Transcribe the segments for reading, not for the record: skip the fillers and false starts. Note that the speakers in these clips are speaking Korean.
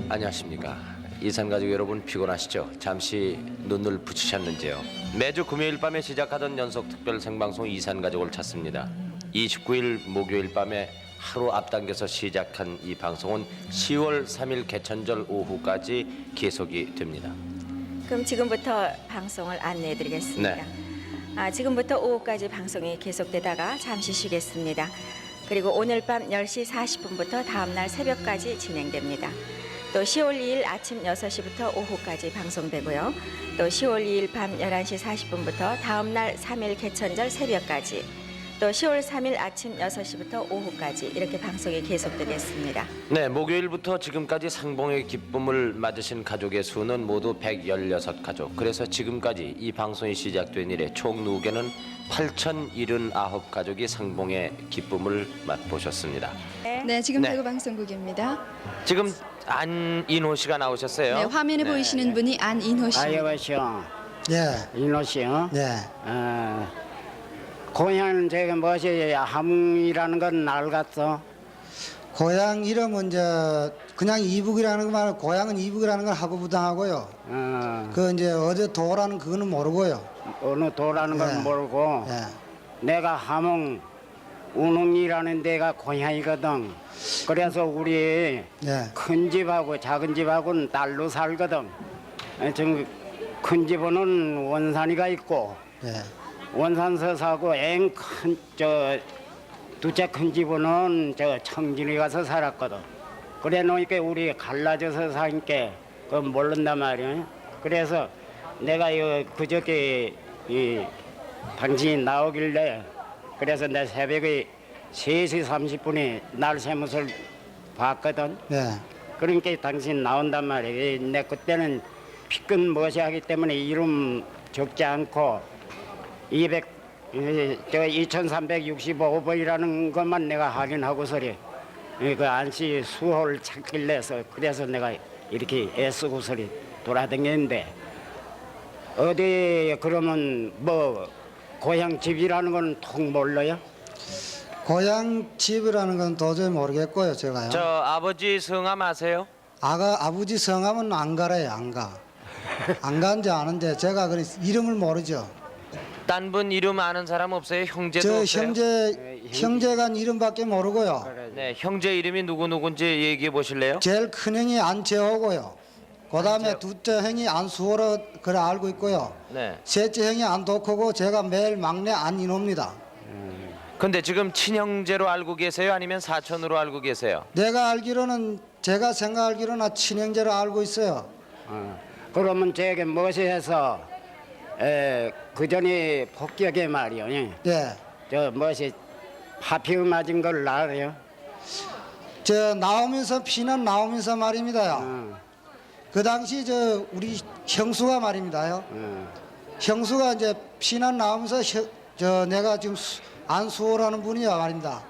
안녕하십니까. 이산가족 여러분 피곤하시죠? 잠시 눈을 붙이셨는지요. 매주 금요일 밤에 시작하던 연속 특별 생방송 이산가족을 찾습니다. 29일 목요일 밤에 하루 앞당겨서 시작한 이 방송은 10월 3일 개천절 오후까지 계속이 됩니다. 그럼 지금부터 방송을 안내해 드리겠습니다. 네. 지금부터 오후까지 방송이 계속되다가 잠시 쉬겠습니다. 그리고 오늘 밤 10시 40분부터 다음날 새벽까지 진행됩니다. 또 10월 2일 아침 6시부터 오후까지 방송되고요. 또 10월 2일 밤 11시 40분부터 다음날 3일 개천절 새벽까지, 또 10월 3일 아침 6시부터 오후까지 이렇게 방송이 계속되겠습니다. 네, 목요일부터 지금까지 상봉의 기쁨을 맞으신 가족의 수는 모두 116가족. 그래서 지금까지 이 방송이 시작된 이래 총 누계는 8,079가족이 상봉의 기쁨을 맛보셨습니다. 네, 지금 네. 대구 방송국입니다. 지금 안인호 씨가 나오셨어요. 네, 화면에 보이시는 분이 안인호 씨입니다. 안녕하세요. 예, 인호 씨요. 예. 고향은 제가 뭐지 함이라는 건 알겠어. 고향 이름은 이제 그냥 이북이라는 거 말고 고향은 이북이라는 걸 하고 부당하고요. 그 이제 어디 도라는 그거는 모르고요. 어느 도라는 건 예. 모르고 예, 내가 함흥 운흥이라는 데가 고향이거든. 그래서 우리 예, 큰 집하고 작은 집하고는 딸로 살거든. 지금 큰 집은 원산이가 있고 예, 원산서 사고 큰 둘째 큰 집은 저 청진에 가서 살았거든. 그래 놓으니까 우리 갈라져서 사니까 그 모른단 말이야. 그래서 내가 그저께 당신이 나오길래 그래서 내 새벽에 3시 30분에 날 새못을 봤거든. 예, 그러니까 당신 나온단 말이야. 내 그때는 피끈 머시하기 때문에 이름 적지 않고 2365번이라는 것만 내가 확인하고서리 그 안씨 수호를 찾길래서 그래서 내가 이렇게 애쓰고서리 돌아다녔는데 어디 그러면 뭐 고향 집이라는 건 통 몰라요? 고향 집이라는 건 도저히 모르겠고요, 제가요. 저 아버지 성함 아세요? 아버지 성함은 안 가래요, 안 가. 안 간지 아는데 제가 그 이름을 모르죠. 딴 분 이름 아는 사람 없어요? 형제도 저 없어요? 형제가 이름밖에 모르고요. 네, 형제 이름이 누군지 얘기해 보실래요? 제일 큰 형이 안재호고요. 그다음에 둘째 형이 안수호로 그래 알고 있고요. 네. 셋째 형이 안덕호고 제가 매일 막내 안인호입니다. 근데 지금 친형제로 알고 계세요? 아니면 사촌으로 알고 계세요? 내가 알기로는 제가 생각하기로는 친형제로 알고 있어요. 그러면 제게 무엇이 해서 그 전에 폭격에 말이요. 예. 저 무엇이 파피 맞은 걸 알아요? 저 나오면서 피난 나오면서 말입니다요. 그 당시 저 우리 형수가 말입니다요. 형수가 이제 피난 나오면서 저 내가 지금 안수호라는 분이야 말입니다.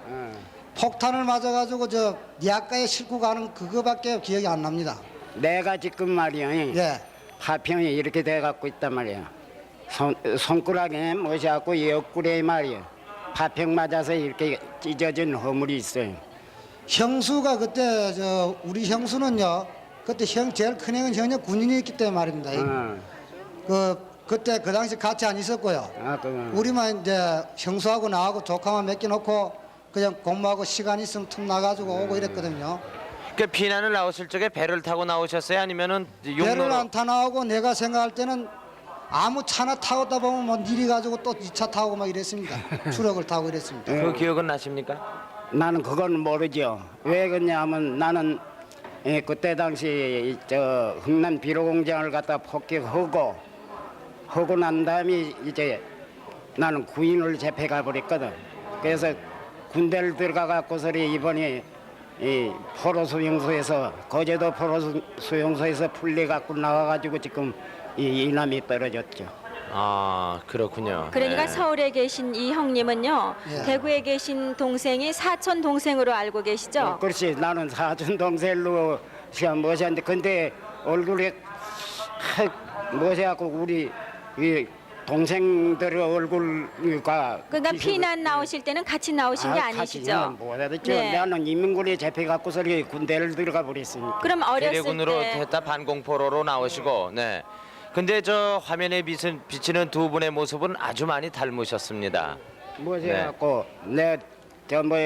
폭탄을 맞아가지고 저 니아가에 싣고 가는 그거밖에 기억이 안 납니다. 내가 지금 말이요. 예. 파평이 이렇게 돼 갖고 있단 말이야. 손가락에 무엇이 갖고 옆구리에 말이야. 파평 맞아서 이렇게 찢어진 허물이 있어요. 형수가 그때 저 우리 형수는요. 그때 제일 큰 형은 형이 군인이었기 때문에 말입니다. 그때 그 당시 같이 안 있었고요. 우리만 이제 형수하고 나하고 조카만 몇 개 놓고 그냥 공부하고 시간 있으면 틈 나가지고 오고 이랬거든요. 그 피난을 나오실 적에 배를 타고 나오셨어요? 아니면은 배를 용로로? 안 타 나오고 내가 생각할 때는 아무 차나 타고다 보면 뭐 니리 가지고 또 2차 타고 막 이랬습니다. 추럭을 타고 이랬습니다. 그 기억은 나십니까? 나는 그건 모르죠. 왜 그러냐면 나는 그때 당시 저 흥남 비료공장을 갖다 폭격하고 하고 난 다음에 이제 나는 구인을 잡혀 가버렸거든. 그래서 군대를 들어가 갖고서리 이번에 이 포로 수용소에서 거제도 포로 수용소에서 풀려 갖고 나와 가지고 지금 이 이남이 떨어졌죠. 아, 그렇군요. 그러니까 네. 서울에 계신 이 형님은요, 예. 대구에 계신 동생이 사촌 동생으로 알고 계시죠? 그렇지. 나는 사촌 동생로 시간 뭐셨는데 근데 얼굴에 무엇이 갖고 우리 이 동생들 얼굴과 그러니까 피난 나오실 때는 같이 나오신 게 아니시죠? 못하겠죠. 네. 나는 인민군에 잡혀갖고서 이렇게 군대를 들어가 버렸으니까. 그럼 어렸을 대리군으로 때 했다 반공포로로 나오시고 네. 근데 저 화면에 비치는 두 분의 모습은 아주 많이 닮으셨습니다. 뭐지 네. 갖고 내저뭐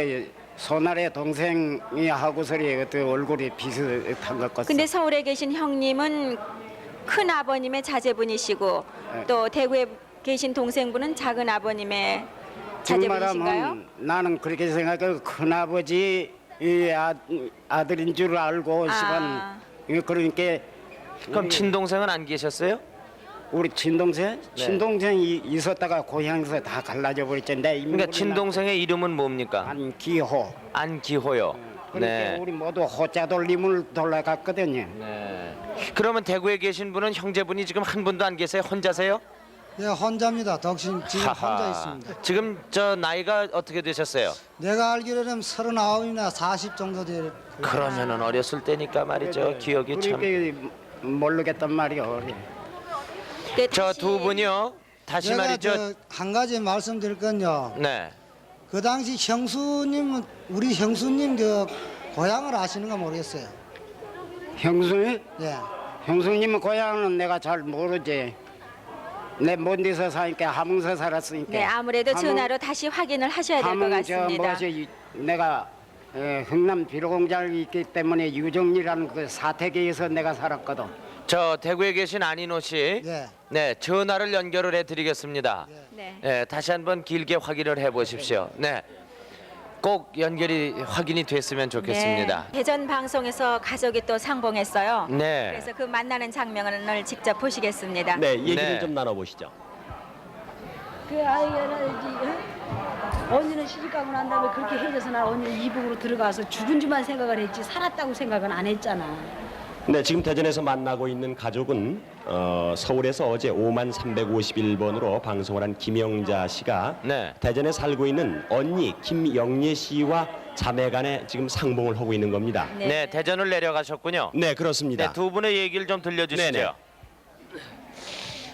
손아래 동생이 하고서리 그때 얼굴이 비슷한 것 같아. 근데 서울에 계신 형님은 큰 아버님의 자제분이시고 네. 또 대구에 계신 동생분은 작은 아버님의 자제분이신가요? 말하면 나는 그렇게 생각해. 큰 아버지 아들인 줄 알고 시간 그러니까 그럼 친동생은 안 계셨어요? 우리 친동생 네. 친동생이 있었다가 고향에서 다 갈라져 버렸죠. 내 그러니까 친동생의 이름은 뭡니까? 안기호. 안기호요. 그러니까 네. 우리 모두 호자 돌림을 돌아갔거든요. 네. 그러면 대구에 계신 분은 형제분이 지금 한 분도 안 계세요? 혼자세요? 예, 혼자입니다. 덕신 지금 혼자 있습니다. 지금 저 나이가 어떻게 되셨어요? 내가 알기로는 39이나 40 정도 될. 그러면은 어렸을 때니까 말이죠. 기억이 참. 그러니까 모르겠단 말이요. 네, 저 다시 두 분이요. 다시 제가 말이죠. 한 가지 말씀드릴 건요. 네. 그 당시 형수님은 우리 형수님 그 고향을 아시는가 모르겠어요. 형수님? 예. 형수님 고향은 내가 잘 모르지. 내 먼 데서 사니까 함흥서 살았으니까. 네, 아무래도 전화로 다시 확인을 하셔야 될 것 같습니다. 내가 흥남 비료공장이 있기 때문에 유정리라는 그 사택에서 내가 살았거든. 저 대구에 계신 안인호 씨. 예. 네, 전화를 연결을 해드리겠습니다. 네. 네, 다시 한번 길게 확인을 해보십시오. 네, 꼭 연결이 확인이 됐으면 좋겠습니다. 네, 대전 방송에서 가족이 또 상봉했어요. 네. 그래서 그 만나는 장면을 직접 보시겠습니다. 네, 얘기를 네. 좀 나눠보시죠. 그 아이가 언니는 시집가고 난 다음에 그렇게 해줘서 난 언니 이북으로 들어가서 죽은 줄만 생각을 했지 살았다고 생각은 안 했잖아. 네, 지금 대전에서 만나고 있는 가족은 서울에서 어제 5351번으로 방송을 한 김영자 씨가 네. 대전에 살고 있는 언니 김영예 씨와 자매간에 지금 상봉을 하고 있는 겁니다. 네, 대전을 내려가셨군요. 네, 그렇습니다. 네, 두 분의 얘기를 좀 들려주시죠. 네네.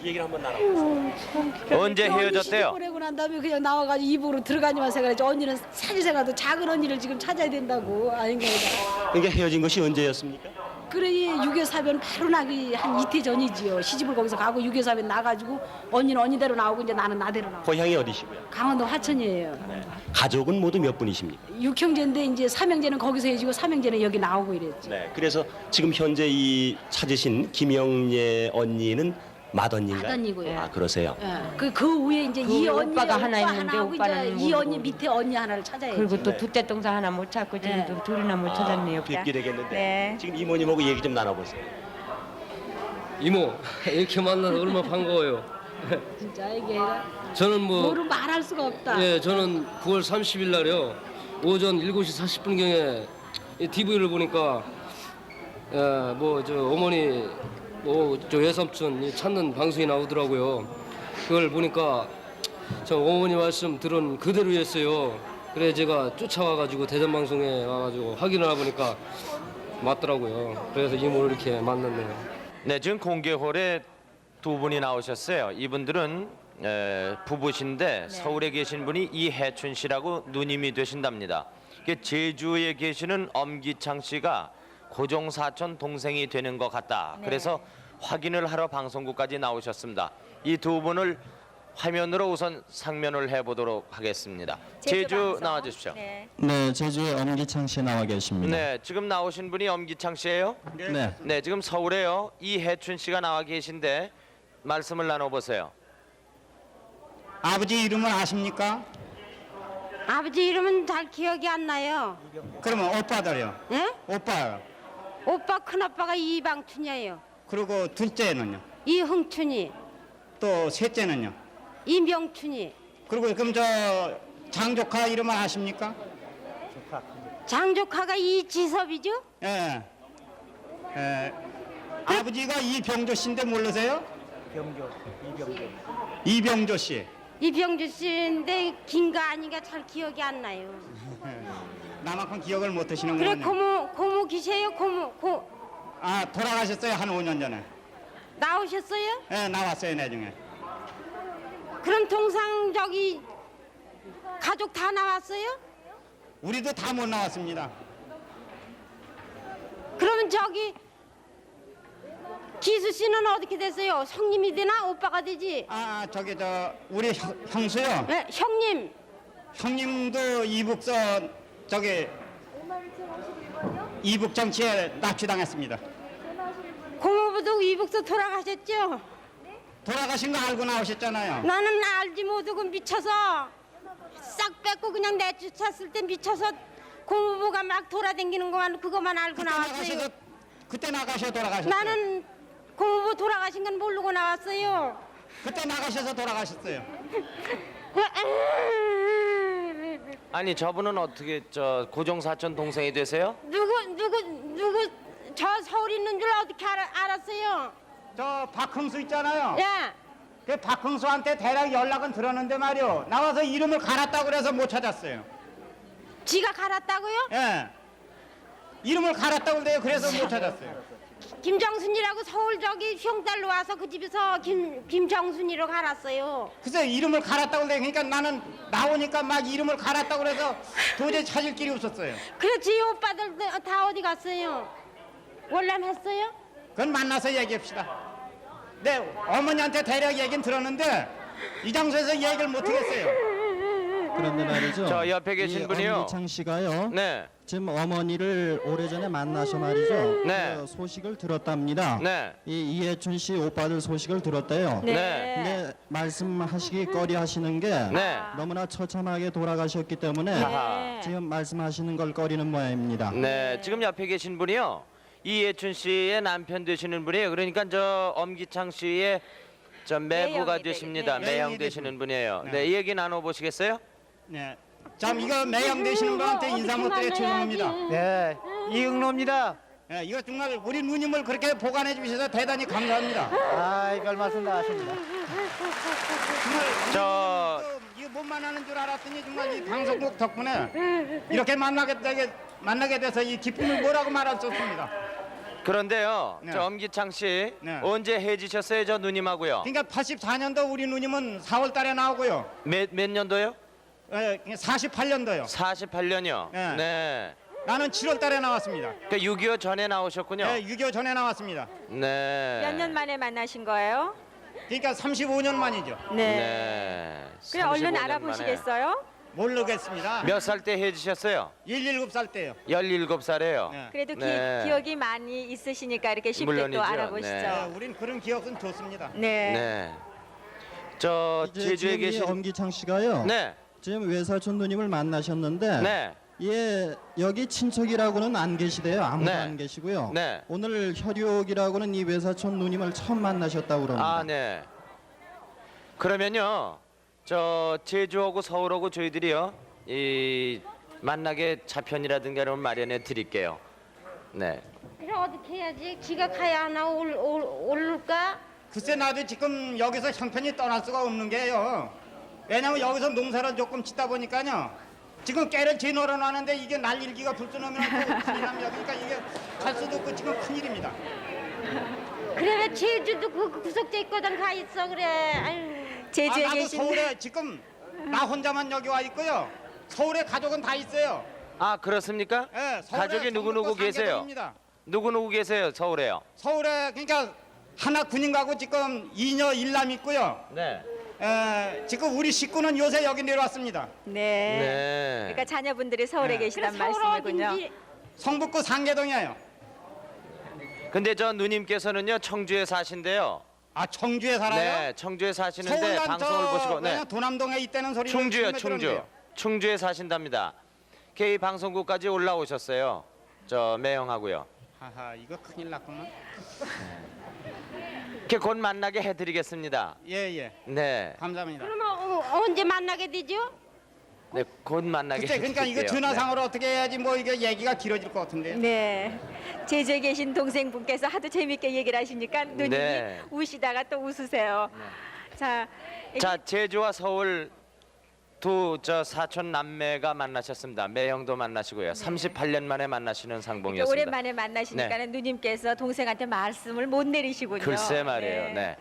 얘기를 한번 나눠보세요. 언제 헤어졌대요? 시집 보내고 난 다음에 그냥 나와가지고 이북으로 들어가니만 생각했지. 언니는 사실생각도 작은 언니를 지금 찾아야 된다고 아닌가 보다. 그러니까 헤어진 것이 언제였습니까? 그래 6.25 사변 바로 나기 한 이틀 전이지요. 시집을 거기서 가고 6.25 사변 나가지고 언니는 언니대로 나오고 이제 나는 나대로 나오고. 고향이 어디시고요? 강원도 화천이에요. 가족은 모두 몇 분이십니까? 6형제인데 이제 3형제는 거기서 해지고 3형제는 여기 나오고 이랬죠. 네, 그래서 지금 현재 이 찾으신 김영예 언니는 맏언니인가요? 맏언니고요. 아, 그러세요? 그 위에 이제 이 언니 오빠가 하나 있는데 하고 오빠는 이제 이 언니 모르고. 밑에 언니 하나를 찾아야지. 그리고 또 두째 동생 하나 못 찾고 지금 네. 또 둘이나 못 찾았네요. 뵙게 되겠는데 네. 지금 이모님하고 얘기 좀 나눠보세요. 이모 이렇게 만나서 얼마나 반가워요. 진짜 이게 저는 뭐를 말할 수가 없다. 예, 저는 9월 30일 날이요 오전 7시 40분경에 TV를 보니까 뭐 저 어머니 뭐 저 외삼촌 찾는 방송이 나오더라고요. 그걸 보니까 저 어머니 말씀 들은 그대로였어요. 그래 제가 쫓아와가지고 대전 방송에 와가지고 확인을 해보니까 맞더라고요. 그래서 이모를 이렇게 만났네요. 네, 지금 공개홀에 두 분이 나오셨어요. 이분들은 부부신데 서울에 계신 분이 이해춘 씨라고 누님이 되신답니다. 이게 제주에 계시는 엄기창 씨가 고종 사촌 동생이 되는 것 같다. 네. 그래서 확인을 하러 방송국까지 나오셨습니다. 이 두 분을 화면으로 우선 상면을 해보도록 하겠습니다. 제주 방송. 나와주십시오. 네. 네, 제주에 엄기창 씨 나와 계십니다. 네, 지금 나오신 분이 엄기창 씨예요? 네. 네, 지금 서울에요. 이해춘 씨가 나와 계신데 말씀을 나눠보세요. 아버지 이름은 아십니까? 아버지 이름은 잘 기억이 안 나요. 그러면 오빠들요. 예? 오빠. 오빠 큰아빠가 이방춘이에요. 그리고 둘째는요. 이흥춘이, 또 셋째는요. 이명춘이. 그리고 그럼 저 장조카 이름은 아십니까? 장조카가 이지섭이죠? 예. 아버지가 이병조 씨인데 모르세요? 이병조 씨. 이병주 씨인데 긴가 아닌가 잘 기억이 안 나요. 나만큼 기억을 못 하시는 그래 거군요. 고모 기세요? 아, 돌아가셨어요. 한 5년 전에. 나오셨어요? 예, 나왔어요, 나중에. 그럼 동상 저기 가족 다 나왔어요? 우리도 다 못 나왔습니다. 그러면 저기 기수 씨는 어떻게 됐어요? 형님이 되나 오빠가 되지? 저기 우리 형수요. 네, 형님. 형님도 이북서 저기 이북 정치에 납치당했습니다. 고모부도 이북서 돌아가셨죠? 돌아가신 거 알고 나오셨잖아요. 나는 알지 못하고 미쳐서 싹 뺏고 그냥 내쫓았을 때 미쳐서 고모부가 막 돌아다니는 것만 그것만 알고 나왔어요. 그때 나가셔 돌아가셨어요. 나는 고모부 돌아가신 건 모르고 나왔어요. 그때 나가셔서 돌아가셨어요. 아니 저분은 어떻게 저 고종 사촌 동생이 되세요? 누구 저 서울 있는 줄 어떻게 알았어요? 저 박흥수 있잖아요. 예. 그 박흥수한테 대략 연락은 들었는데 말이요. 나와서 이름을 갈았다고 그래서 못 찾았어요. 지가 갈았다고요? 예. 이름을 갈았다고 그래요. 그래서 못 찾았어요. 김정순이라고 서울 저기 흉달로 와서 그 집에서 김정순이로 갈았어요. 글쎄 이름을 갈았다고 그래. 그러니까 나는 나오니까 막 이름을 갈았다고 그래서 도저히 찾을 길이 없었어요. 그렇지 오빠들 다 어디 갔어요? 월남했어요? 그건 만나서 얘기합시다. 네, 어머니한테 대략 얘기는 들었는데 이 장소에서 얘기를 못 하겠어요. 그런데 말이죠. 저 옆에 계신 이 분이요. 엄기창 씨가요. 네. 지금 어머니를 오래전에 만나서 말이죠. 네. 그 소식을 들었답니다. 네. 이 이해춘 씨 오빠들 소식을 들었대요. 네. 근데 말씀하시기 꺼리 하시는 게 네. 너무나 처참하게 돌아가셨기 때문에 아하. 지금 말씀하시는 걸 꺼리는 모양입니다. 네, 지금 옆에 계신 분이요. 이예춘 씨의 남편 되시는 분이에요. 그러니까 저 엄기창 씨의 저 매부가 매형이 되십니다. 네. 매형 되시는 분이에요. 네, 이 얘기 나눠 보시겠어요? 네. 참 이거 매형 되시는 분한테 인사 못 드려 죄송합니다. 네, 이응로입니다. 예, 이거 정말 우리 누님을 그렇게 보관해 주셔서 대단히 감사합니다. 아이, 별 말씀 다 하십니다. 정말 저 이거 못 만나는 줄 알았더니 정말 이 방송국 덕분에 이렇게 만나게 돼서 이 기쁨을 뭐라고 말할 수 없습니다. 그런데요. 네. 저 엄기창 씨 네. 언제 해지셨어요, 저 누님하고요? 그러니까 84년도 우리 누님은 4월 달에 나오고요. 몇 년도요? 48년도요. 48년이요. 네. 네. 나는 7월 달에 나왔습니다. 그러니까 6.25 전에 나오셨군요. 네, 6.25 전에 나왔습니다. 네. 몇 년 만에 만나신 거예요? 그러니까 35년 만이죠. 네. 그래 얼른 35년 알아보시겠어요? 모르겠습니다. 몇 살 때 해지셨어요? 17살 때요. 17살에요. 네. 그래도 네. 기억이 많이 있으시니까 이렇게 쉽게 물론이죠. 또 알아보시죠. 네. 우린 그런 기억은 좋습니다. 네. 네. 저 이제 제주에 지금 이 계신 엄기창 씨가요. 네. 지금 외사촌 누님을 만나셨는데 네. 예, 여기 친척이라고는 안 계시대요. 아무도 네. 안 계시고요. 네. 오늘 혈육이라고는 이 외사촌 누님을 처음 만나셨다고 그럽니다. 아, 네. 그러면요. 저 제주하고 서울하고 저희들이요. 이 만나게 차편이라든가 이런 마련해 드릴게요. 네. 그럼 어떻게 해야지? 지가 가야 하나 올까? 글쎄 나도 지금 여기서 형편이 떠날 수가 없는 게요. 왜냐면 여기서 농사를 조금 짓다 보니까요. 지금 깨를 지너러 놨는데 이게 날일기가 불순하면 큰일 납니다. 그러니까 이게 갈 수도 없고 지금 큰일입니다. 그래 왜 제주도 그 구석재 있거든 가 있어 그래. 아유. 제주에 나도 계신 서울에 지금 나 혼자만 여기 와 있고요. 서울에 가족은 다 있어요. 아, 그렇습니까? 예, 서울에 가족이 누구누구 성북구 계세요? 상계동입니다. 누구누구 계세요? 서울에요. 서울에 그러니까 하나 군인 가고 지금 2녀 1남 있고요. 네. 지금 우리 식구는 요새 여기 내려왔습니다. 네. 네. 그러니까 자녀분들이 서울에 네. 계시단 그래 서울 말씀이군요. 어딘지 성북구 상계동이에요. 근데 저 누님께서는요. 청주에 사신대요. 아 청주에 살아요? 네, 청주에 사시는데 서울간 방송을 보시고 네. 도남동에 있다는 소리를 충주요, 처음에 충주. 들었는데요. 충주에 사신답니다. K 방송국까지 올라오셨어요. 저 매형하고요. 하하 이거 큰일 났구나. 이렇게 곧 만나게 해드리겠습니다. 예예. 네, 감사합니다. 그러면 언제 만나게 되죠? 네, 곧 만나게 글쎄 그러니까 이거 해드릴게요. 전화상으로 어떻게 해야지 뭐 이게 얘기가 길어질 것 같은데요. 네. 제주에 계신 동생분께서 하도 재밌게 얘기를 하시니까 누님이 네. 우시다가 또 웃으세요. 자, 네. 자, 제주와 서울 두 저 사촌 남매가 만나셨습니다. 매형도 만나시고요. 38년 만에 만나시는 상봉이었습니다. 오랜만에 만나시니까는 누님께서 동생한테 말씀을 못 내리시군요. 글쎄 말이에요. 네.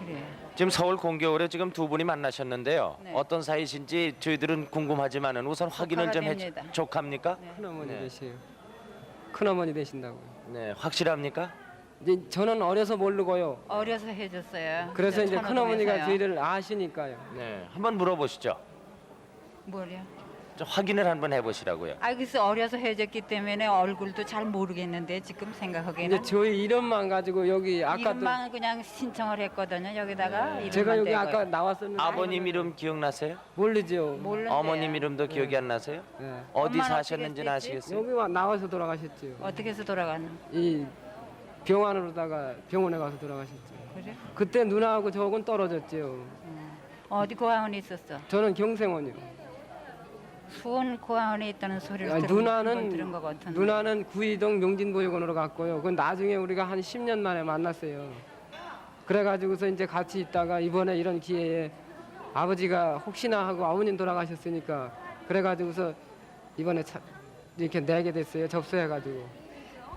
그래. 지금 서울 공교울에 지금 두 분이 만나셨는데요. 네. 어떤 사이신지 저희들은 궁금하지만은 우선 확인을 좀 됩니다. 조카입니까? 큰어머니 네. 되세요. 큰어머니 되신다고요. 네, 확실합니까? 이제 저는 어려서 모르고요. 어려서 해줬어요. 그래서 이제 큰어머니가 천호동에서요. 저희를 아시니까요. 네, 한번 물어보시죠. 뭐래요? 좀 확인을 한번 해보시라고요. 아, 그래서 어려서 해줬기 때문에 얼굴도 잘 모르겠는데 지금 생각하기에는 이제 저희 이름만 가지고 여기 아까도 이름만 그냥 신청을 했거든요. 여기다가 이름만 제가 여기 대고요. 아까 나왔었는데 아버님 이름 기억나세요? 모르죠. 모르는데요. 어머님 이름도 기억이 안 나세요? 네. 어디 엄마는 사셨는지는 어떻게 했지? 아시겠어요? 여기 나와서 돌아가셨죠. 어떻게 해서 돌아갔나? 이 병원으로다가 병원에 가서 돌아가셨죠. 그래? 그때 누나하고 저하고는 떨어졌죠. 어디 고아원에 있었어? 저는 경생원이요. 수원 고아원에 있다는 소리를 아니, 들은 것 같은데. 누나는 구이동 명진보육원으로 갔고요. 그건 나중에 우리가 한 10년 만에 만났어요. 그래가지고서 이제 같이 있다가 이번에 이런 기회에 아버지가 혹시나 하고 어머님 돌아가셨으니까 그래가지고서 이번에 이렇게 내게 됐어요. 접수해가지고.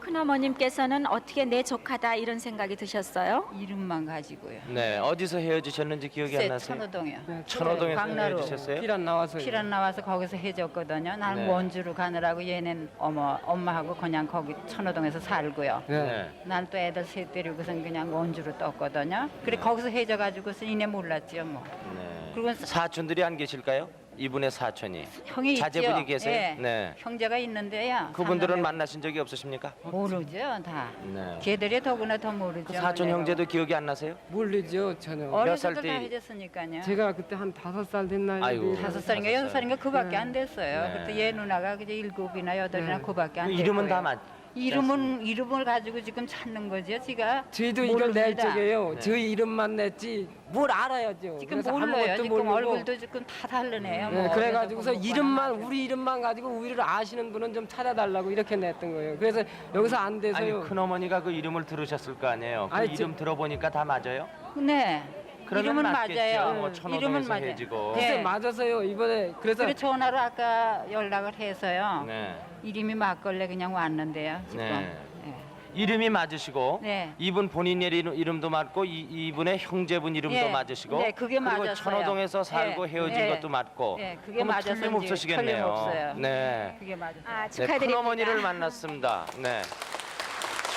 큰어머님께서는 어떻게 내 조카다 이런 생각이 드셨어요? 이름만 가지고요. 네, 어디서 헤어지셨는지 기억이 안 나세요? 천호동이요. 천호동에서 광나루. 헤어지셨어요? 피란 나와서 피란 나와서 거기서 해줬거든요. 나는 네. 원주로 가느라고 얘는 엄마하고 그냥 거기 천호동에서 살고요. 네. 난 또 애들 셋 데리고선 그냥 원주로 떴거든요. 그래 거기서 해져가지고서 이내 몰랐지요 뭐. 네. 그리고 사촌들이 안 계실까요? 이분의 사촌이. 형이 있죠. 자제분이 계세요? 예. 네. 형제가 있는데요. 그분들은 상담해- 만나신 적이 없으십니까? 모르죠 다. 네. 걔들이 더구나 더 모르죠. 그 사촌 내가. 형제도 기억이 안 나세요? 모르죠. 저는. 어려서도 살 다 때- 해줬으니까요. 제가 그때 한 5살 됐나요? 아이고. 5살인가 6살인가 그밖에 안 됐어요. 네. 그때 얘 누나가 그저 7이나 8이나 그밖에 안 그 됐어요. 이름은 다 맞. 이름을 가지고 지금 찾는 거죠. 지가 저희도 이걸 낼 모릅니다. 적에요. 네. 저희 이름만 냈지 뭘 알아야죠. 지금 그래서 몰라요. 아무것도 지금 모르고. 얼굴도 지금 다 다르네요. 네, 뭐 그래가지고서 어려서 이름만 보고 우리 이름만 가지고 우리를 아시는 분은 좀 찾아달라고 이렇게 냈던 거예요. 그래서 여기서 안 아니 돼서요. 큰 어머니가 그 이름을 들으셨을 거 아니에요. 그 아니, 이름 들어보니까 다 맞아요? 네. 그러면 이름은 맞겠죠. 맞아요. 뭐 이름은 천호동에서 맞아요. 해지고. 글쎄 네. 맞아서요. 이번에 그래서 그래 전화로 아까 연락을 해서요. 네. 이름이 맞걸래 그냥 왔는데요. 지금. 네. 네. 이름이 맞으시고 네. 이분 본인 이름도 맞고 이분의 형제분 이름도 예. 맞으시고 네, 그게 그리고 맞았어요. 천호동에서 살고 네. 헤어진 네. 것도 맞고 네, 그게 그러면 맞아서 틀림없으시겠네요. 틀림없어요. 네. 그게 맞아요. 아, 네, 축하드립니다. 큰어머니를 만났습니다. 네.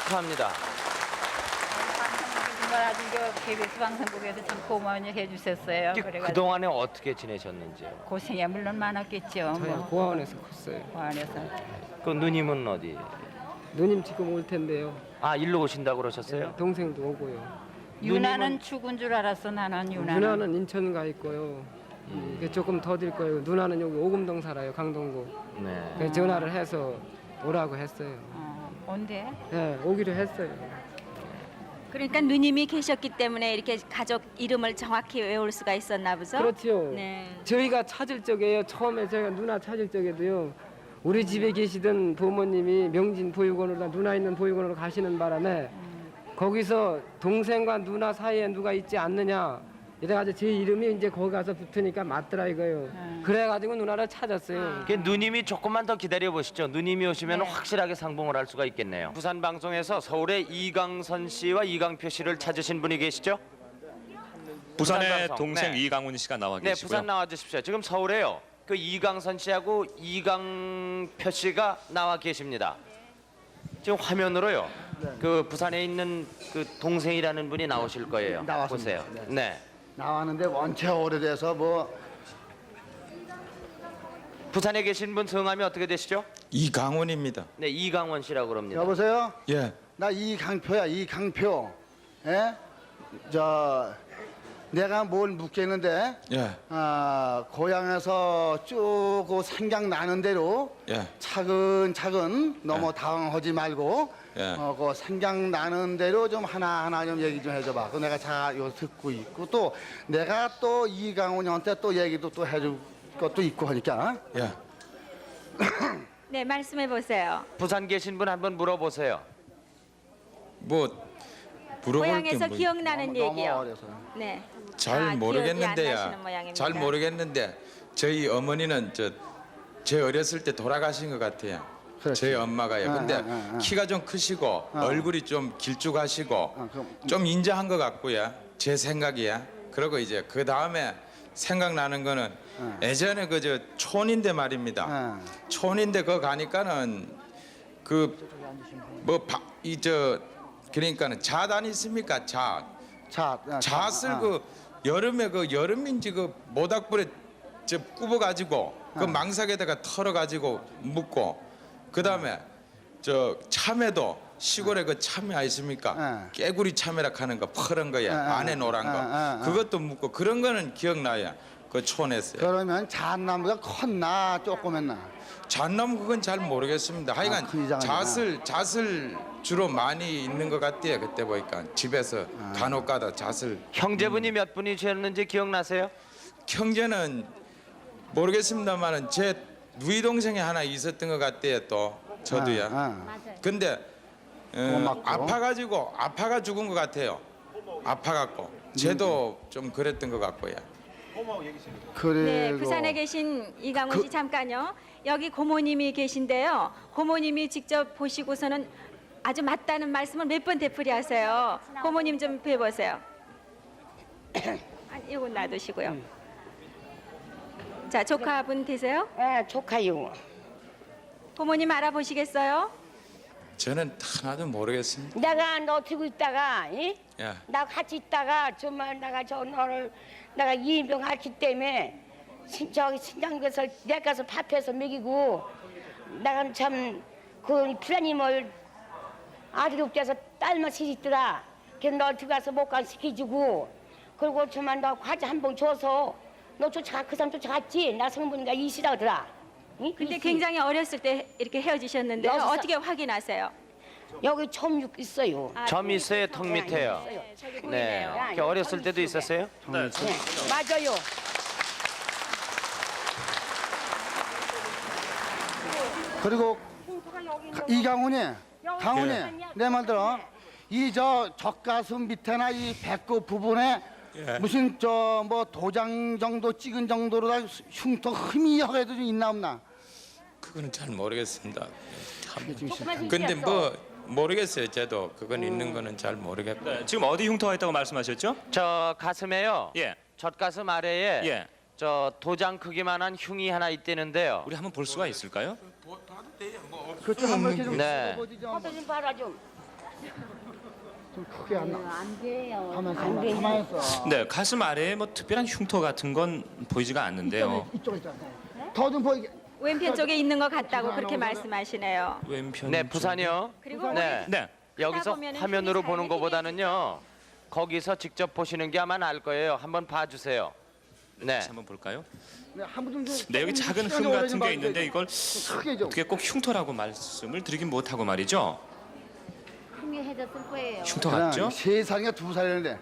축하합니다. 정말 아주 저 KBS 방송국에서 참 고마운 일 해주셨어요. 그래가지고 그동안에 어떻게 지내셨는지요? 고생이 물론 많았겠죠. 저희 뭐. 고아원에서 컸어요. 고안에서. 그 누님은 어디? 누님 지금 올 텐데요. 아 일로 오신다고 그러셨어요? 동생도 오고요. 유나는 죽은 줄 알았어. 나는 유나는. 누나는 인천 가 있고요. 이게 조금 더딜 거예요. 누나는 여기 오금동 살아요. 강동구. 네. 그래서 전화를 해서 오라고 했어요. 언제? 네, 오기로 했어요. 그러니까 누님이 계셨기 때문에 이렇게 가족 이름을 정확히 외울 수가 있었나 보죠? 그렇죠. 네. 저희가 찾을 적에요. 처음에 제가 누나 찾을 적에도요. 우리 집에 계시던 부모님이 명진 보육원으로 누나 있는 보육원으로 가시는 바람에 거기서 동생과 누나 사이에 누가 있지 않느냐 이래가지고 제 이름이 이제 거기 가서 붙으니까 맞더라 이거요. 그래가지고 누나를 찾았어요. 그 누님이 조금만 더 기다려 보시죠. 누님이 오시면 네. 확실하게 상봉을 할 수가 있겠네요. 부산 방송에서 서울의 이강선 씨와 이강표 씨를 찾으신 분이 계시죠? 부산의 부산 방송. 동생 네. 이강훈 씨가 나와 네, 계시고요. 부산 나와 주십시오. 지금 서울에요. 그 이강선 씨하고 이강표 씨가 나와 계십니다. 지금 화면으로요. 그 부산에 있는 그 동생이라는 분이 나오실 거예요. 나왔습니다. 보세요. 네. 나왔는데 원체 오래돼서 뭐 부산에 계신 분 성함이 어떻게 되시죠? 이강원입니다. 네, 이강원 씨라고 그럽니다. 여보세요? 예. 나 이강표야 이강표. 예? 저 내가 뭘 묻겠는데 예. 고향에서 쭉 그 생각 나는 대로 예. 차근차근 너무 당황하지 말고 예. 그 생각 나는 대로 좀 하나하나 좀 얘기 좀 해줘봐. 그 내가 잘 요 듣고 있고 또 내가 또 이강훈 형한테 또 얘기도 또 해줄 것도 있고 하니까. 예. 네, 말씀해 보세요. 부산 계신 분 한번 물어보세요. 뭐 물어볼 고향에서 게 기억나는 너무 얘기요. 어려서. 네. 잘 아, 기억이 안 모르겠는데요. 나시는 모양입니다. 잘 모르겠는데 저희 어머니는 제 어렸을 때 돌아가신 것 같아요. 그렇지. 저희 엄마가요. 근데 아. 키가 좀 크시고 얼굴이 좀 길쭉하시고 그럼 좀 인자한 것 같고요. 제 생각이야. 그리고 이제 그 다음에 생각나는 거는 예전에 그 저 촌인데 말입니다. 촌인데 거 가니까는 그 뭐 이 저 그러니까는 잣 있습니까? 잣을 그 여름에 그 여름인지 그 모닥불에 저 굽어가지고 그 망삭에다가 털어가지고 묻고 그 다음에 저 참외도 시골에 그 참외 아십니까? 깨구리 참외라 하는 거 퍼런 거야 안에 노란 거 그것도 묻고 그런 거는 기억나요. 그 촌에서. 그러면 잣나무가 컸나 조그맸나? 잣나무 그건 잘 모르겠습니다. 하여간 잣을 주로 많이 있는 것 같아요. 그때 보니까 집에서 간혹가다 잣을. 형제분이 몇 분이셨는지 기억나세요? 형제는 모르겠습니다만은 제 누이 동생이 하나 있었던 것 같아요. 또 저도요. 근데 아파가 죽은 것 같아요. 아파갖고 쟤도 좀 그랬던 것 같고요. 네, 부산에 계신 이강훈 씨 잠깐요. 여기 고모님이 계신데요. 고모님이 직접 보시고서는 아주 맞다는 말씀을 몇 번 되풀이하세요. 고모님 좀 뵈보세요. 이거 놔두시고요. 자, 조카분 되세요? 네, 조카요. 고모님 알아보시겠어요? 저는 하나도 모르겠습니다. 내가 너 두고 있다가, 야. 나 같이 있다가 정말 내가 너를 내가 이인병 앓기 때문에 저기 신장에서 내 가서 밥해서 먹이고 내가 참 그 부자님을 아들이 없대서 딸만 시집더라. 그래서 너 들어가서 목간 시켜주고 그리고 정말 너 과자 한 봉 줘서 너 쫓아가 그 사람 쫓아갔지. 나 성분이가 이시라더라. 근데 굉장히 어렸을 때 이렇게 헤어지셨는데요. 어떻게 확인하세요? 여기 점 있어요. 점 있어요, 턱 밑에요. 네, 이렇게 어렸을 때도 있었어요? 네, 맞아요. 그리고 이강훈이 강훈이 내 말 들어 이 저 젖가슴 밑에나 이 배꼽 부분에 무슨 저 뭐 도장 정도 찍은 정도로 다 흉터 흠이 허가도 좀 있나 없나? 그거는 잘 모르겠습니다. 근데 뭐 모르겠어요. 저도 그건 있는 거는 잘 모르겠고. 네, 지금 어디 흉터가 있다고 말씀하셨죠? 저 가슴에요. 예. 젖가슴 아래에 예. 저 도장 크기만한 흉이 하나 있다는데요. 우리 한번 볼 수가 있을까요? 그쪽 한번 이렇게 좀 네. 어떤 좀 봐라 좀. 좀 크게 안 나. 안 돼요. 가만히 있어. 네, 가슴 아래에 뭐 특별한 흉터 같은 건 보이지가 않는데요. 이쪽에 있잖아. 더 좀 보이게. 왼편 쪽에 있는 것 같다고 그렇게 말씀하시네요. 왼편. 네, 부산이요. 그리고 네. 네. 여기서 보면은 화면으로 흉이 보는 잘 것보다는요. 거기서 직접 보시는 게 아마 나을 거예요. 한번 봐주세요. 네. 다시 한번 볼까요? 네, 한번 좀. 네, 여기 작은 흠 같은 게 있는데 이걸 크게 좀. 어떻게 꼭 흉터라고 말씀을 드리긴 못하고 말이죠. 흥미해졌을 거예요. 흉터 같죠? 세상에 2살이는데.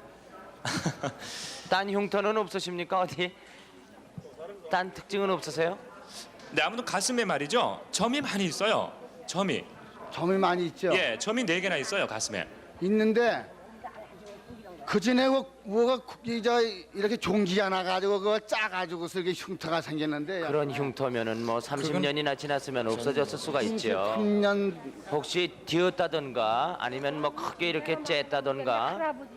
딴 흉터는 없으십니까 어디? 딴 특징은 없으세요? 네, 아무튼 가슴에 말이죠. 점이 많이 있어요. 점이. 점이 많이 있죠. 예, 점이 4개나 있어요, 가슴에. 있는데 그 전에 뭐가 이렇게 종기가 나가지고 그거 짜가지고서 이렇게 흉터가 생겼는데 그런 흉터면은 뭐 30년이나 지났으면 없어졌을 수가 있죠. 3년 혹시 뒤었다던가 아니면 뭐 크게 이렇게 쬐다던가. 할아버지,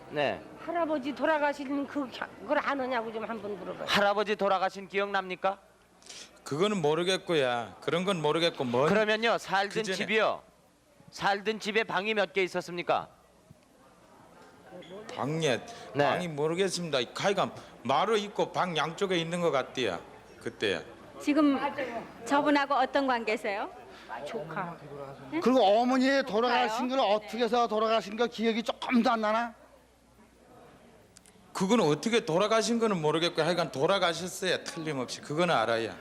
네. 할아버지 돌아가신 그걸 아느냐고 좀 한번 물어봐요. 할아버지 돌아가신 기억 납니까? 그거는 모르겠고요. 그런 건 모르겠고 뭐. 그러면요 살던 그전에- 집이요. 살던 집에 방이 몇 개 있었습니까? 방에 네. 방이 모르겠습니다. 가이가 마루 있고 방 양쪽에 있는 것 같대요. 그때. 지금 저분하고 어떤 관계세요? 조카. 그리고 어머니 돌아가신 걸 어떻게 해서 돌아가신 거 기억이 조금도 안 나나? 그거는 어떻게 돌아가신 거는 모르겠고 하여간 돌아가셨어요. 틀림없이 그거는 알아요.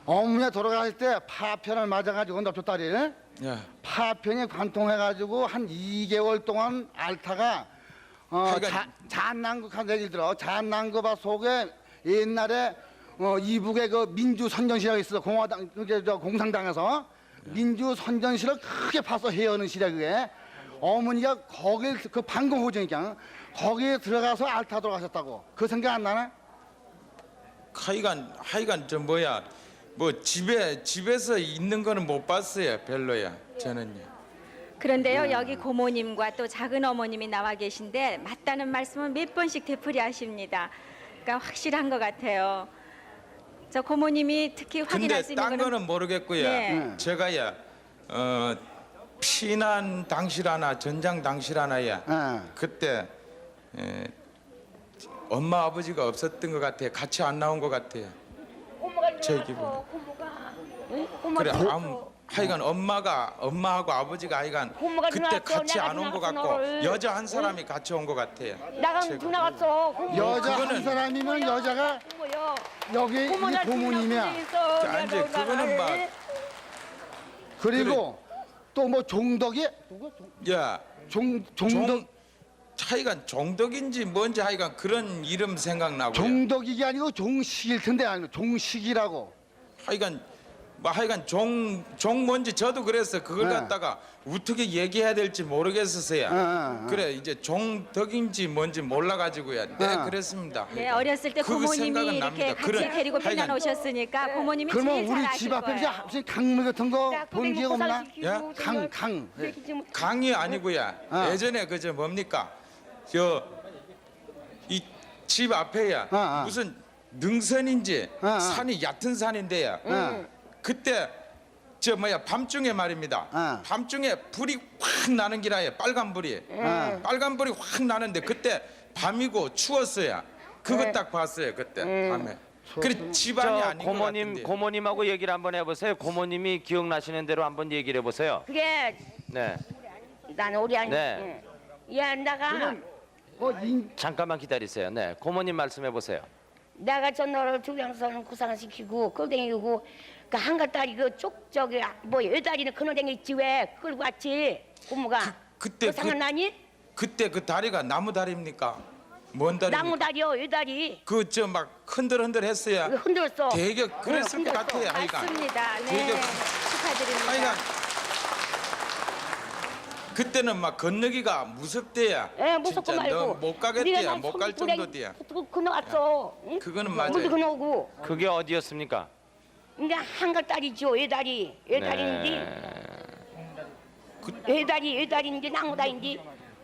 어머니가 돌아가실 때 파편을 맞아가지고 넙죽다리 야, 파편이 관통해가지고 한 2개월 동안 앓다가 하여간- 잔난국한 얘기를 들어. 잔난국바 속에 옛날에 이북에 그 민주선전시라고 있어. 공화당 그게 저 공산당에서 민주선전시를 크게 파서 해오는 시래 그게. 어머니가 거기 그 방공호전이니까 거기에 들어가서 앓다 돌아가셨다고. 그 생각 안 나나? 하여간 저 뭐야 뭐 집에서 있는 거는 못 봤어요. 별로야 저는요. 그런데요, 여기 고모님과 또 작은 어머님이 나와 계신데 맞다는 말씀은 몇 번씩 되풀이하십니다. 그러니까 확실한 것 같아요. 저 고모님이 특히 확인할 수 근데 있는 딴 거는 모르겠고요. 네. 제가야 피난 당시라나 전장 당시라나야 그때 엄마 아버지가 없었던 것 같아요. 같이 안 나온 것 같아요. 제 기분. 그래 하여간 엄마하고 아버지가 하여간 고모가 그때 들어왔어. 같이 내가 안 온 것 들어왔어, 같고 너를. 여자 한 사람이 같이 온 것 같아요. 나가면 두 나갔어. 여자 한 그거는- 사람이면 여자가 여기 이 고모님이야. 아니 그거는 막 그리고 또 뭐 종덕이 야, 종덕 하여간 종덕인지 뭔지 하여간 그런 이름 생각나고 종덕이가 아니고 종식일 텐데 아니고 종식이라고. 하여간 종 뭔지 저도 그랬어. 그걸 네. 갖다가 어떻게 얘기해야 될지 모르겠었어요. 그래 이제 종덕인지 뭔지 몰라가지고요. 네 그랬습니다. 네, 어렸을 때 그 고모님이 생각은 이렇게 납니다. 같이 데리고 하여간- 피난 오셨으니까 고모님이 그러면 제일 잘 우리 아실 집 앞에 거예요. 무슨 강물 같은 거 본 기억 없나? 야? 강. 강이 아니고요. 예전에 그저 뭡니까 저 이 집 앞에야 무슨 능선인지 산이 얕은 산인데요. 그때 저 뭐야 밤중에 말입니다. 밤중에 불이 확 나는 기라에 빨간 불이 확 나는데 그때 밤이고 추웠어요. 그거 딱 봤어요 그때 밤에. 그래 집안이 저 아닌 것 같은데. 고모님하고 얘기를 한번 해보세요. 고모님이 기억나시는 대로 한번 얘기를 해보세요. 그게 네. 나는 우리 아니. 네. 야 나가 잠깐만 기다리세요. 네, 고모님 말씀해 보세요. 내가 저 너를 주량선 구상시키고 끌댕이고 그 한가 딸이 그 쪽 저기 뭐 여다리는 그놈댕이 있지 왜 끌고 왔지 고모가 그때 그 생각나니? 그때 그 다리가 나무 다리입니까? 뭔 다리? 나무 다리요 여다리 그 저 막 흔들흔들 했어요. 흔들었어. 되게 그랬을 것 흔들었어. 같아요. 하여간. 맞습니다. 네, 되게- 축하드립니다. 하여간 그때는 막 건너기가 무섭대야. 예, 무섭고 진짜 말고. 너 못 가겠대야. 못 갈 정도대야. 건너왔어. 그거는 물도 맞아요. 건너오고 그게 어디였습니까? 이제 한가 딸이죠 여다리 여다리인지 네. 여다리인지 나무다인지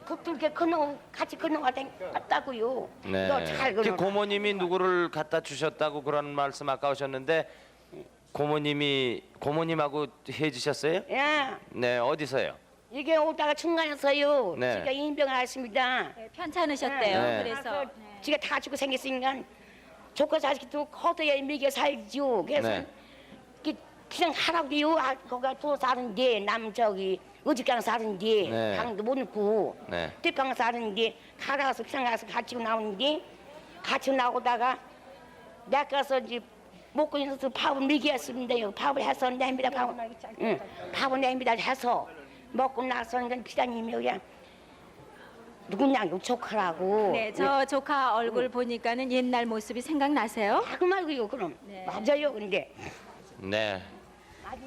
그것도 이렇게 같이 건너왔다고요. 네. 너잘 그 건너. 고모님이 누구를 갖다 주셨다고 그런 말씀 아까 하셨는데 고모님하고 해주셨어요? 예. 네, 어디서요? 이게 오다가 중간에서요. 네. 지가 인병을 하십니다. 편찮으셨대요. 네. 그래서 지가 다 죽고 생겼으니까 조카 자식도 커도야 먹여 살죠. 그래서 네. 그냥 하라고요. 거기가 또 사는데 남 저기 어지강 사는데 네. 방도 못 넣고 네. 뒷방 사는데 가서 그냥 가서 같이 나오는데 같이 나오다가 내가 가서 이제 먹고 있어서 밥을 먹였습니다요. 밥을 해서 냅니다. 밥을 냅니다 해서 먹고 나서 피자님이 그냥 누구냐고 조카라고. 네, 저 조카 얼굴 보니까는 옛날 모습이 생각나세요? 그 말고요. 그럼 맞아요. 근데 네.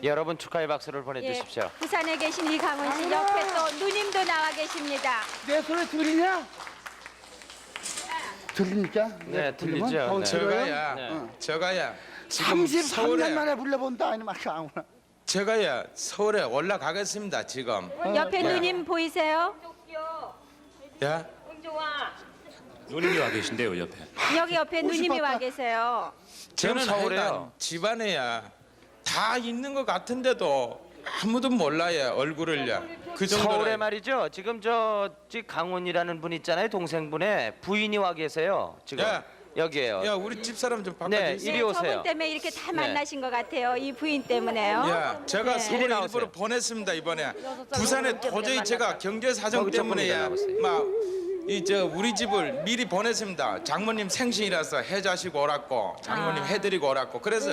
여러분 축하의 박수를 보내주십시오. 부산에 계신 이강훈 씨 옆에 또 누님도 나와 계십니다. 내 소리 들리냐? 들립니까? 네, 들리죠. 네. 저가야 네. 저가야 지금 33년 서울에 만에 불러본다 아니면 아무나. 저가야 서울에 올라가겠습니다 지금. 옆에 네. 누님 보이세요? 야 누님이 와 계신데요 옆에. 여기 옆에 누님이 와 계세요. 저는 서울에요. 하여간 집안에야 다 있는 것 같은데도 아무도 몰라요 얼굴을요. 그 정도로. 서울에 말이죠. 지금 저 강훈이라는 분 있잖아요. 동생분의 부인이 와 계세요. 지금 야. 여기에요. 야 우리 집사람 좀 네, 바꿔주세요. 이리 오세요. 저분 때문에 이렇게 다 네. 만나신 것 같아요. 이 부인 때문에요. 야, 제가 네. 서울에 이리 나오세요. 일부러 보냈습니다 이번에. 부산에 도저히 제가 경제 사정 거기 조금 때문에야 나가보세요. 막 이 저 우리 집을 미리 보냈습니다. 장모님 생신이라서 해자시고 오라고, 장모님 해드리고 오라고. 그래서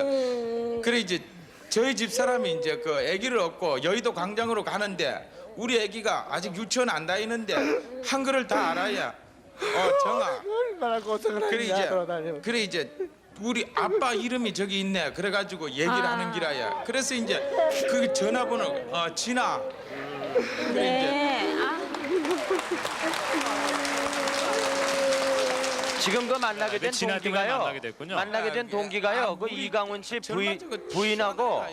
그래 이제 저희 집 사람이 이제 그 아기를 얻고 여의도 광장으로 가는데 우리 아기가 아직 유치원 안 다니는데 한글을 다 알아야. 정아. 얼마나 고생을 그래 그래 이제 우리 아빠 이름이 저기 있네. 그래가지고 얘기를 하는 기라야. 그래서 이제 그 전화번호 진아. 네. 지금 그 만나게 된 지난 주말에 동기가요. 만나게 됐군요. 만나게 된 동기가요. 그 이강훈 씨 부인하고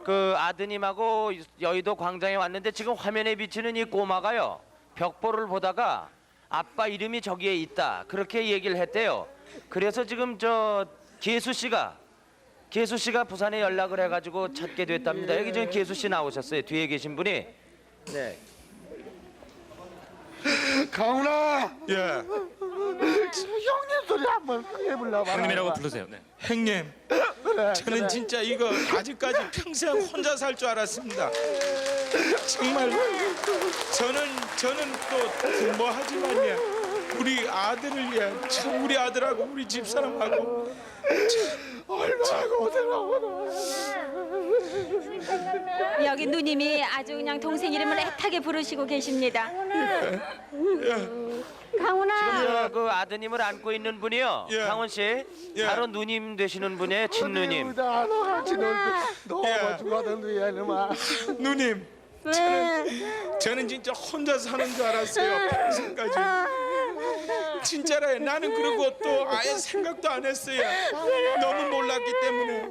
그 아드님하고 여의도 광장에 왔는데 지금 화면에 비치는 이 꼬마가요. 벽보를 보다가 아빠 이름이 저기에 있다. 그렇게 얘기를 했대요. 그래서 지금 저 계수 씨가 부산에 연락을 해가지고 찾게 됐답니다. 여기 지금 계수 씨 나오셨어요. 뒤에 계신 분이. 네. 강훈아. 예. 형님 소리 한번 크게 불러봐. 형님이라고 부르세요. 네. 형님, 저는 진짜 이거 아직까지 평생 혼자 살 줄 알았습니다. 정말 저는 또 뭐 하지만요, 우리 아들을 위해 참 우리 아들하고 우리 집사람하고 얼마나 고생하고. 여기 누님이 아주 그냥 동생 이름을 애타게 부르시고 계십니다. 지금 그 아드님을 안고 있는 분이요. 예. 강훈 씨. 예. 바로 누님 되시는 분이에요. 친누님. 나도 같이 너무 예. 좋아하던데 이놈아. 누님, 저는 진짜 혼자 사는 줄 알았어요. 평생까지. 진짜라요. 나는 그러고 또 아예 생각도 안 했어요. 너무 몰랐기 때문에.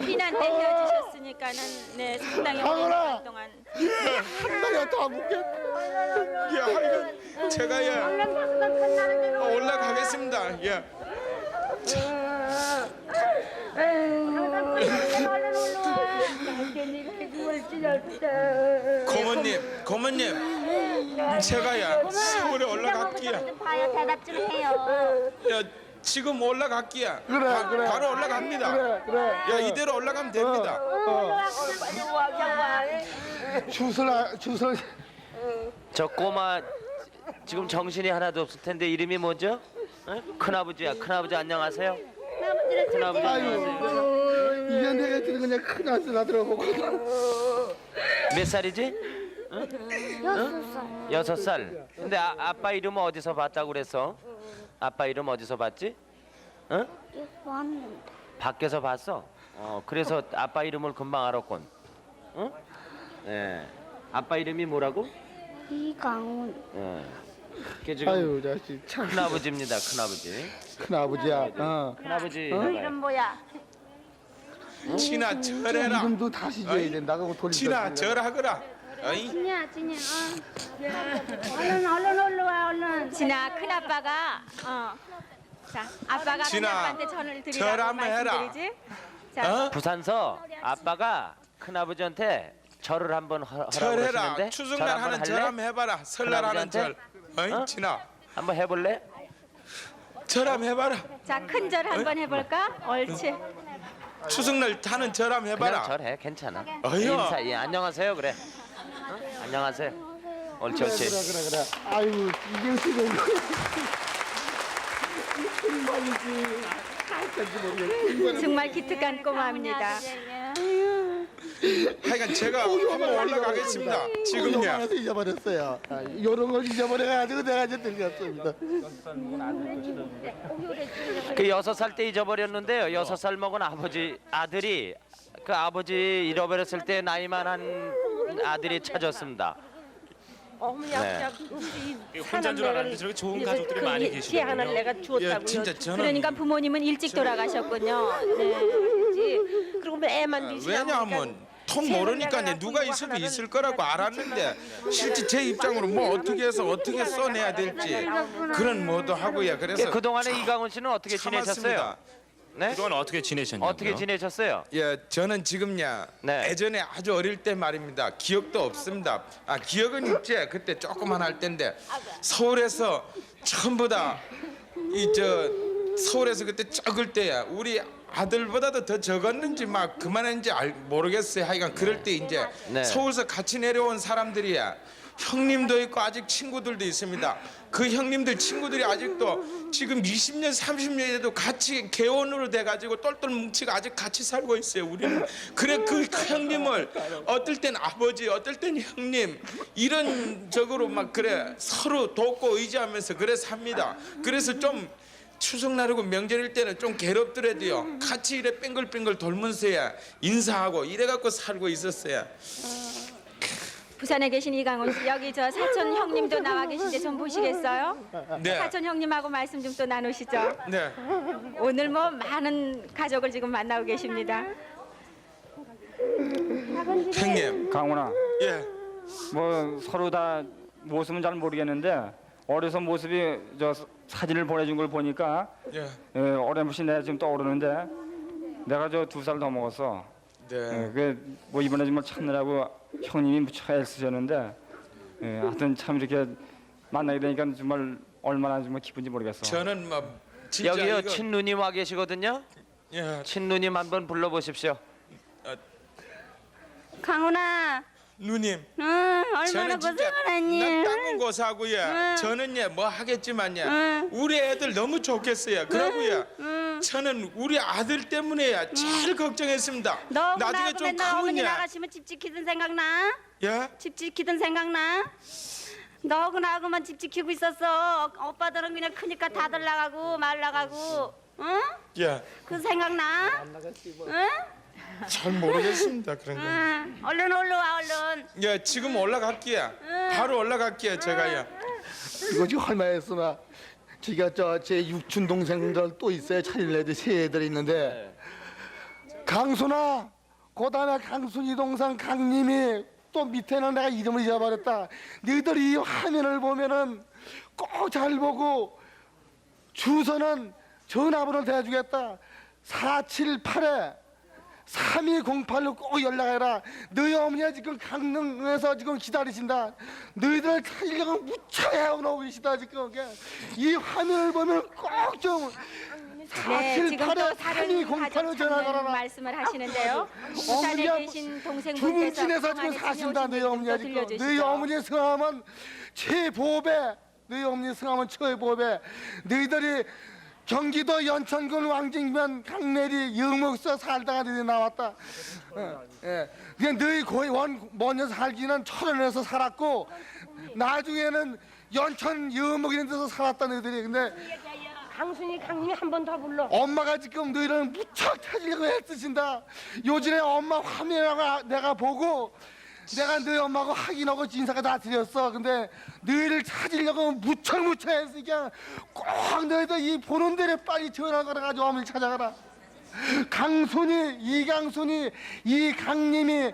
비난 때 헤어지셨으니까는 네 상당히 오랜 동안 한 달에 다 묻겠다. 예, 하여간 제가 올라가겠습니다. 예. 고모님, 제가야 서울에 올라갈게요. 봐요, 대답 좀 해요. 야, 지금 올라갈게요. 그래. 바로 올라갑니다. 그래. 야, 이대로 올라가면 됩니다. 주술. 저 꼬마 지금 정신이 하나도 없을 텐데 이름이 뭐죠? 어? 큰아버지야. 큰아버지 안녕하세요. 큰아버지 안녕하세요. 이제 내가 지금 그냥 큰 아들 하더라고. 몇 살이지? 응? 6살. 6살. 근데 아빠 이름은 어디서 봤다고 그랬어? 아빠 이름 어디서 봤지? 응? 왔는데. 밖에서 봤어? 그래서 아빠 이름을 금방 알았군. 응? 예. 아빠 이름이 뭐라고? 이강훈. 예. 그게 지금 아유 자식 참. 큰아버지입니다. 큰아버지. 큰 아버지야. 큰아버지. 이름 뭐야? 진아 절해라. 이름도 다시 줘야 된다. 그거 돌리자. 진아 절하거라. 어이? 진이야. 얼른 올라와, 얼른. 진아 큰 아빠가 자 아빠가 큰 진아, 아빠한테 전을 절 드리라고 한번 해라. 말씀드리지. 자 부산서 아빠가 큰아버지한테 절을 한번 하라고 절해라. 그러시는데 추석날 하는 절 한번 해봐라. 설날 하는 절. 어이? 어? 진아, 한번 해볼래? 절 한번 해봐라. 자 큰 절 한번 해볼까? 옳지. 추석날 하는 절 한번 그냥 해봐라. 절해. 괜찮아. 어이요. 인사. 예, 안녕하세요. 그래. 안녕하세요. 옳지 옳지. 그래. 아유 이게 지금. 정말 기특한 꼬마입니다. 하여간 제가 한번 올라가겠습니다. 지금요. 영화에서 잊어버렸어요. 이런 걸 잊어버려가지고 내가 이제 들렸습니다. 그 6살 때 잊어버렸는데요. 6살 먹은 아들이 그 아버지 잃어버렸을 때 나이만 한 아들이 찾았습니다. 네. 혼자인 줄 알았는데 저렇게 좋은 가족들이 많이 계시더군요. 내가 예, 진짜 저는 그러니까 부모님은 일찍 돌아가셨군요. 네. 그리고 애만 왜냐하면 통 모르니까 이제 누가 있어도 있을 거라고 알았는데 실제 제 입장으로 뭐 어떻게 해서 어떻게 써내야 될지 그런 뭐도 하고요. 그래서 그동안에 이강훈 씨는 어떻게 지내셨어요? 네? 그동안 어떻게 지내셨냐고요? 어떻게 지내셨어요? 예, 저는 지금요 네. 예전에 아주 어릴 때 말입니다. 기억도 없습니다. 기억은 있지. 그때 조그만 할 때인데 서울에서 전부 다 서울에서 그때 적을 때야 우리 아들보다도 더 적었는지 막 그만했는지 모르겠어요. 하여간 그럴 때 이제 네. 서울에서 같이 내려온 사람들이야. 형님도 있고 아직 친구들도 있습니다. 그 형님들 친구들이 아직도 지금 20년 30년에도 같이 개원으로 돼가지고 똘똘 뭉치고 아직 같이 살고 있어요. 우리는 그래 그 형님을 어떨 땐 아버지 어떨 땐 형님 이런 적으로 막 그래 서로 돕고 의지하면서 그래 삽니다. 그래서 좀 추석날이고 명절일 때는 좀 괴롭더라도요 같이 이래 뱅글뱅글 돌면서야 인사하고 이래갖고 살고 있었어요. 부산에 계신 이강훈 씨, 여기 저 사촌 형님도 나와 계신데 좀 보시겠어요? 네. 사촌 형님하고 말씀 좀 또 나누시죠. 네. 오늘 뭐 많은 가족을 지금 만나고 계십니다. 형님. 강훈아, 예. 뭐 서로 다 모습은 잘 모르겠는데 어려서 모습이 저 사진을 보내준 걸 보니까 예. 어렴풋이 내가 지금 떠오르는데 내가 저 2살 더 먹었어. 네. 그뭐 이번에 정말 찾느라고 형님이 무척 애쓰셨는데 하여튼 참 이렇게 만나게 되니까 정말 얼마나 정말 기쁜지 모르겠어. 저는 뭐 진짜 여기요 이거- 친누님 와 계시거든요. 예. 친누님 한번 불러보십시오. 강훈아, 누님. 얼마나 저는 진짜 고생을 했니? 땅은 고사고요. 응. 저는 뭐 하겠지만요. 응. 우리 애들 너무 좋겠어요. 그러고요. 저는 우리 아들 때문에 제일 걱정했습니다. 너 나중에 나하고 좀 맨날 어머니 크면요. 나가시면 집 지키던 생각나? 예? 집 지키던 생각나? 너하고 나하고만 집 지키고 있었어. 오빠들은 그냥 크니까 다들 나가고 말 나가고, 응? 예. 그 생각나? 응? 잘 모르겠습니다. 그런 거. 응. 얼른 올라와 얼른. 예, 지금 올라갈게요. 바로 올라갈게요. 제가요. 이거 지금 얼마나 했으나 제가 제 육촌 동생들 또 있어요. 차일래들 세 애들 있는데 강순아, 그다음에 강순이 동생 강님이 또 밑에는 내가 이름을 잊어버렸다. 너희들 이 화면을 보면은 꼭 잘 보고 주소는 전화번호 대주겠다. 478에 3208로 꼭 연락해라. 너희 어머니가 지금 강릉에서 지금 기다리신다. 너희들 찾으려고 무척 애원하고 계시다. 지금 이 화면을 보면 꼭 좀 네, 지금 또 478에 다른 3208로 가족 전화 찾는 걸어라. 말씀을 하시는데요. 부산에 어머니가 계신 동생분께서 중진에서 지금 그동안에 사신다. 너희 지내오신 어머니가 얘기 지금 좀 들려주시죠. 너희 어머니 성함은 최보배. 너희 어머니 성함은 최보배. 너희들이 경기도 연천군 왕진면 강내리 영목서 살다가 너희 나왔다. 그냥 너희 거의 먼저 살기는 철원에서 살았고 나중에는 연천 영목 이런 데서 살았다 너희들이. 근데 강순이 강님이 한 번 더 불러. 엄마가 지금 너희를 무척 찾으려고 애쓰신다. 요즘에 엄마 화면을 내가 보고 내가 너희 엄마하고 확인하고 인사가 다 드렸어. 근데 너희를 찾으려고 무척 애쓰니까 꼭 너희들 이 보는 데를 빨리 전화 걸어가지고 어머니 찾아가라. 강순이, 이강순이, 이강님이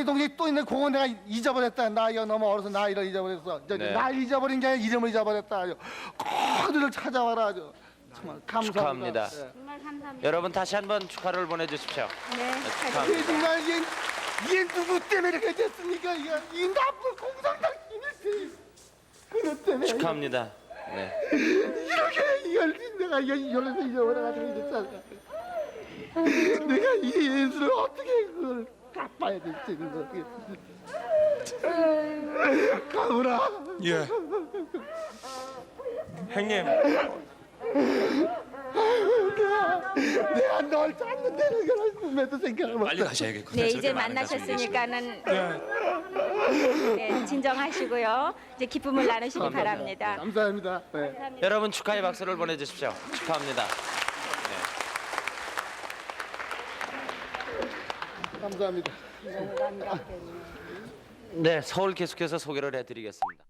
동생이 또 있는 공원 내가 잊어버렸다. 나이가 너무 어려서 나이를 잊어버렸어. 네. 나 잊어버린 게 아니라 이름을 잊어버렸다. 아주. 꼭 너희를 찾아와라. 아주. 정말 감사합니다. 축하합니다. 네. 정말 감사합니다. 여러분 다시 한번 축하를 보내주십시오. 네, 이게 정말 이게 누구 때문에 이렇게 됐습니까? 이 나쁜 공산당 이들 그것 때문에 축하합니다. 네. 이렇게 이걸 내가 이걸로 잊어버려가지고 이랬잖아. 내가 이 예술을 어떻게 그걸 갚아야 될지 그걸 가오라. 예. 형님. 내가 널 찾는데 그걸 꿈에도 생각을 못해. 빨리 가셔야겠구나. 네, 저렇게 이제 많은 가족이 만나셨으니까는 네, 진정하시고요. 이제 기쁨을 나누시기 감사합니다. 바랍니다. 감사합니다. 네. 여러분 축하의 박수를 보내주십시오. 축하합니다. 감사합니다. 네, 서울 계속해서 소개를 해드리겠습니다.